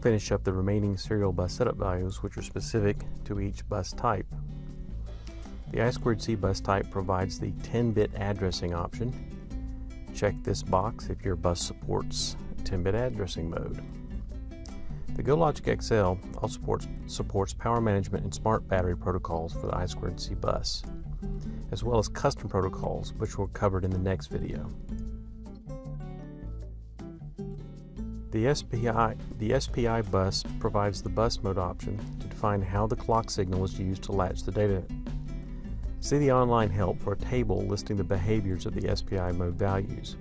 finish up the remaining serial bus setup values, which are specific to each bus type. The I2C bus type provides the 10-bit addressing option. Check this box if your bus supports 10-bit addressing mode. The GoLogicXL also supports power management and smart battery protocols for the I2C bus, as well as custom protocols, which were covered in the next video. The SPI bus provides the bus mode option to define how the clock signal is used to latch the data. See the online help for a table listing the behaviors of the SPI mode values.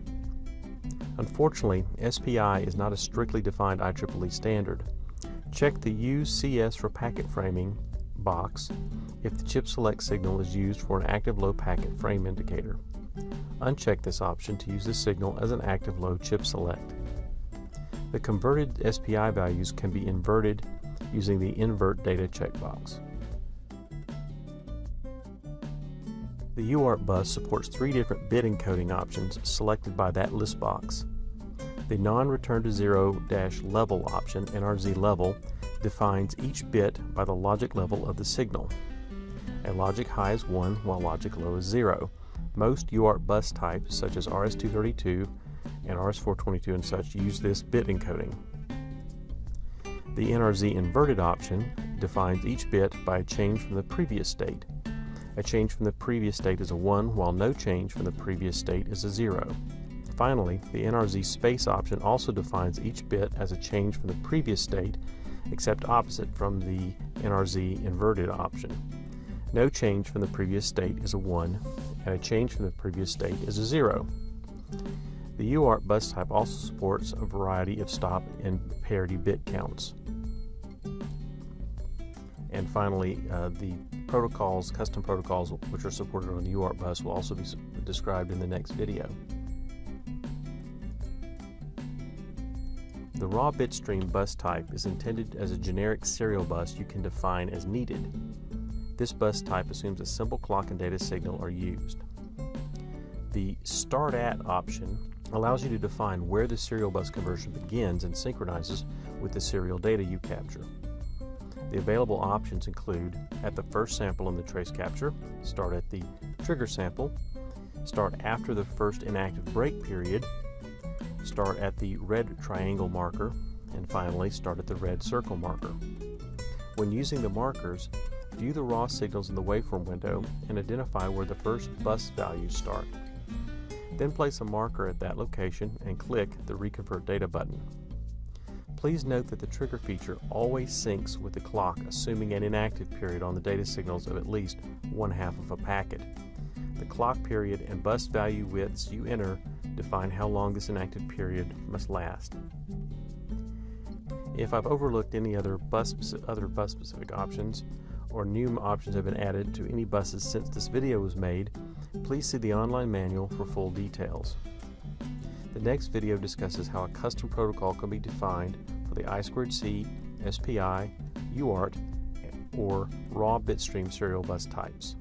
Unfortunately, SPI is not a strictly defined IEEE standard. Check the Use CS for packet framing box if the chip select signal is used for an active low packet frame indicator. Uncheck this option to use the signal as an active low chip select. The converted SPI values can be inverted using the invert data checkbox. The UART bus supports 3 different bit encoding options selected by that list box. The non-return to zero-level option, NRZ-Level, defines each bit by the logic level of the signal. A logic high is 1 while logic low is 0. Most UART bus types, such as RS-232 and RS-422 and such, use this bit encoding. The NRZ-Inverted option defines each bit by a change from the previous state. A change from the previous state is a 1, while no change from the previous state is a 0. Finally, the NRZ-Space option also defines each bit as a change from the previous state, except opposite from the NRZ-Inverted option. No change from the previous state is a 1, and a change from the previous state is a 0. The UART bus type also supports a variety of stop and parity bit counts. And finally, the protocols, custom protocols, which are supported on the UART bus, will also be described in the next video. The raw bitstream bus type is intended as a generic serial bus you can define as needed. This bus type assumes a simple clock and data signal are used. The Start At option allows you to define where the serial bus conversion begins and synchronizes with the serial data you capture. The available options include at the first sample in the trace capture, start at the trigger sample, start after the first inactive break period, start at the red triangle marker, and finally start at the red circle marker. When using the markers, view the raw signals in the waveform window and identify where the first bus values start. Then place a marker at that location and click the Reconvert Data button. Please note that the trigger feature always syncs with the clock, assuming an inactive period on the data signals of at least 1/2 of a packet. The clock period and bus value widths you enter define how long this inactive period must last. If I've overlooked any other bus-specific options, or new options have been added to any buses since this video was made, please see the online manual for full details. The next video discusses how a custom protocol can be defined for the I2C, SPI, UART, or raw bitstream serial bus types.